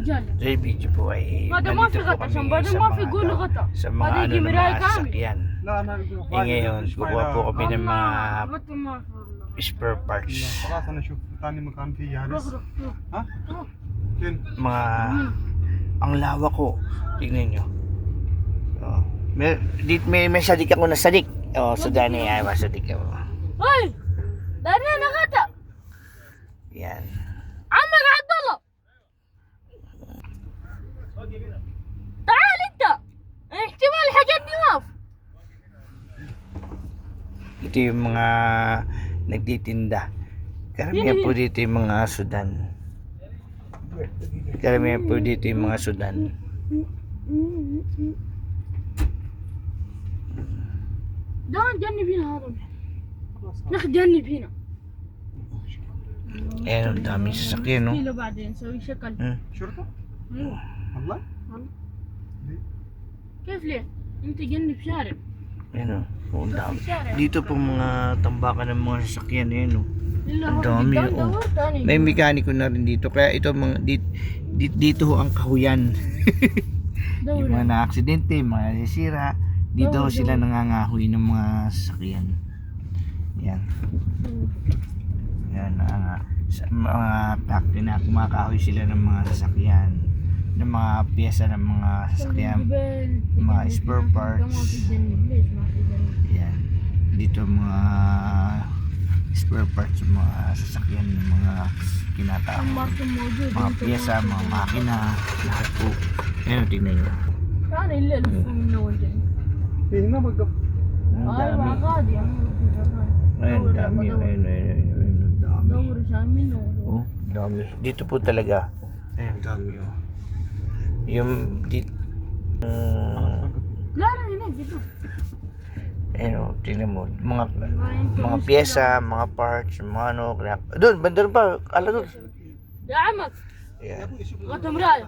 Sa video po ay Mada nandito mafi po kata, kami bada sa mafi mga, gulo kata. sa mga Mada ano ng gimiray mga kami. sasakyan. Ngayon, kukuha po kami ng mga spare parts. خلاص انا اشوف ثاني مكان فيه جالس ها فين Mga, ang lawak ko. Tingnan nyo. Oh. May sadik ako na sadik. Oh, Sudani ay masadik ako. Hoy! Dari na kata. Yan. عمك عبد الله تعال انت احتمال الحاجات دي ما في. Ito yung mga nagtitinda. Karamihan po dito yung mga Sudan. Karamihan po dito yung mga Sudan. ده جنب هنا هذا يا اخي جنب هنا Ayan, ang daming sasakyan, no? كيلو بعدين نسوي شكل شرطه ايوه والله كيف ليه؟ انت جنب شارع Ayan, oh, ang dami. Dito po mga tambakan ng mga sasakyan, ayan, no? الا Ang روح dami, قدام oh. دور ثاني May mekaniko na rin dito. Kaya ito, mga, dito ho ang kahuyan. Yung mga دور na-aksidente, mga nasisira, dito ho sila nangangahoy ng mga sasakyan. Yan. Yan, sa mga factory na kumakahoy sila ng mga sasakyan, ng mga pyesa ng mga sasakyan, mga spare parts. ما في جنب ليش ما في جنب؟ Yan. Dito mga spare parts ng mga sasakyan, ng mga kinatao. الماركة موجود Mga pyesa, mga makina, lahat po. Ayan, tingnan nyo. كان الا لفوا منه والجنب في هنا وقف Ang ايوه dami. غادي Ayun, dami. Ayun, ang dami. دور عشان منه Oh, dami. Dito po talaga. Ayun, dami. Oh. Yung dito. لا لا هناك جدا Ayun, tingnan mo. Mga pyesa, mga parts, mga ano. Doon, bandar pa. Ala doon. يا عمك Ayan. غطى مراية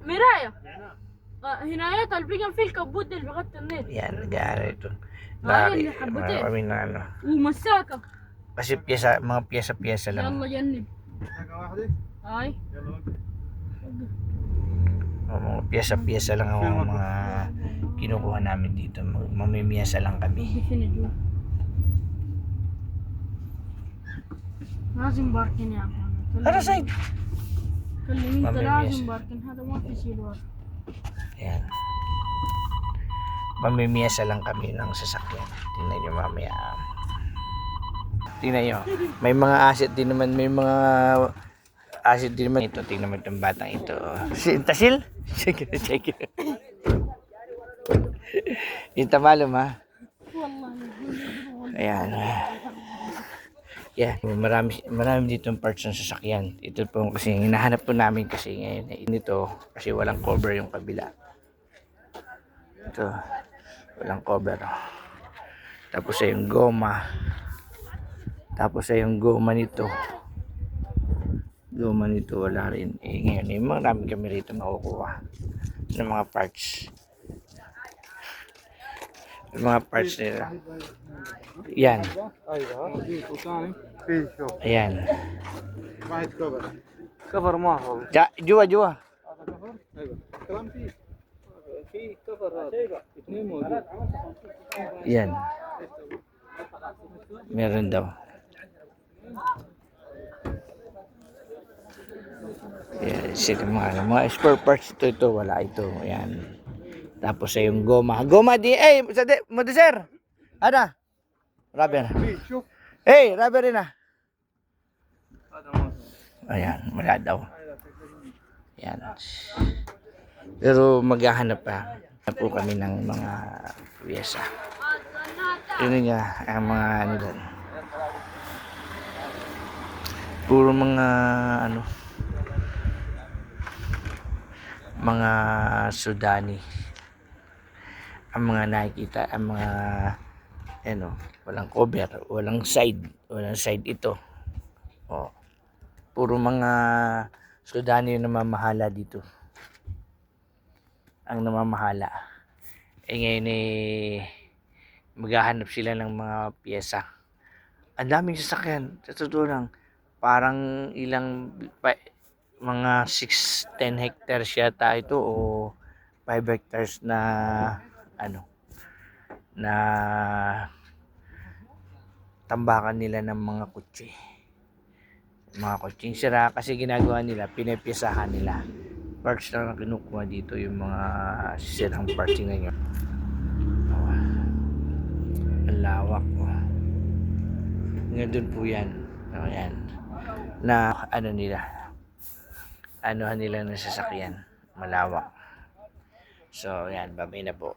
مراية هنايات البيجن في الكبوت اللي بغطي النت Yan, nag-aaral ito. اللي حبتين. Kami na ano. ومساكة Kasi pyesa, mga pyesa-pyesa lang. يلا جنب حاجه واحده هاي يلا وقف Mga pyesa-pyesa lang ang mga kinukuha namin dito. Mamimiyasa lang kami. فين جوا لازم باركن يا اخوان Para side. كلمين انت مامي لازم ميس. باركن هذا ما في سيلور Ayan. Mamimiyasa lang kami ng sasakyan. Tingnan nyo mamaya. Tingnan nyo. May mga asset din naman. May mga asset din naman. Ito, tingnan mo itong batang ito. Tasil? Sige. Yung tamalom, ha? والله Ayan. Yeah, marami ditong parts ng sasakyan. Ito po kasi hinahanap po namin kasi ngayon nito kasi walang cover yung kabila. Ito, walang cover. Tapos ay yung goma. Tapos ay yung goma nito. Goma nito wala rin. Ngayon, marami kami rito makukuha ng mga parts. Yung mga parts nila. Yan. ايوه في ثاني في شوف Ayan. واحد كفر كفر ما هو Jua. هذا كفر ايوه كلام فيه في كفر هذا اثنين موجود Yan. Meron daw. Yan, sila mga spare parts ito, wala ito. Yan. Tapos ay yung goma. Goma di, Modeser! Ada? Rubber. في شوف Hey, rubber rin ah. Ayan, wala daw. Yan. Pero maghahanap pa po kami ng mga pyesa. Yun nga, ang mga ano doon. Puro mga ano, mga Sudani. Ang mga nakikita, ang mga ano, walang cover, walang side ito. Oh. Puro mga Sudani yung namamahala dito. Ang namamahala. Ngayon maghahanap sila ng mga pyesa. Ang daming sasakyan. Sa totoo lang, parang mga 10 hectares yata ito o 5 hectares na ano na tambakan nila ng mga kutsi. Mga kutsing sira kasi ginagawa nila, pinipyesahan nila. Parts lang na kinukuha dito yung mga sirang parts na yun. Ang lawak. Nga doon po yan. Ayan. Na anuhan nila ng sasakyan. Malawak. So, yan. Babay na po.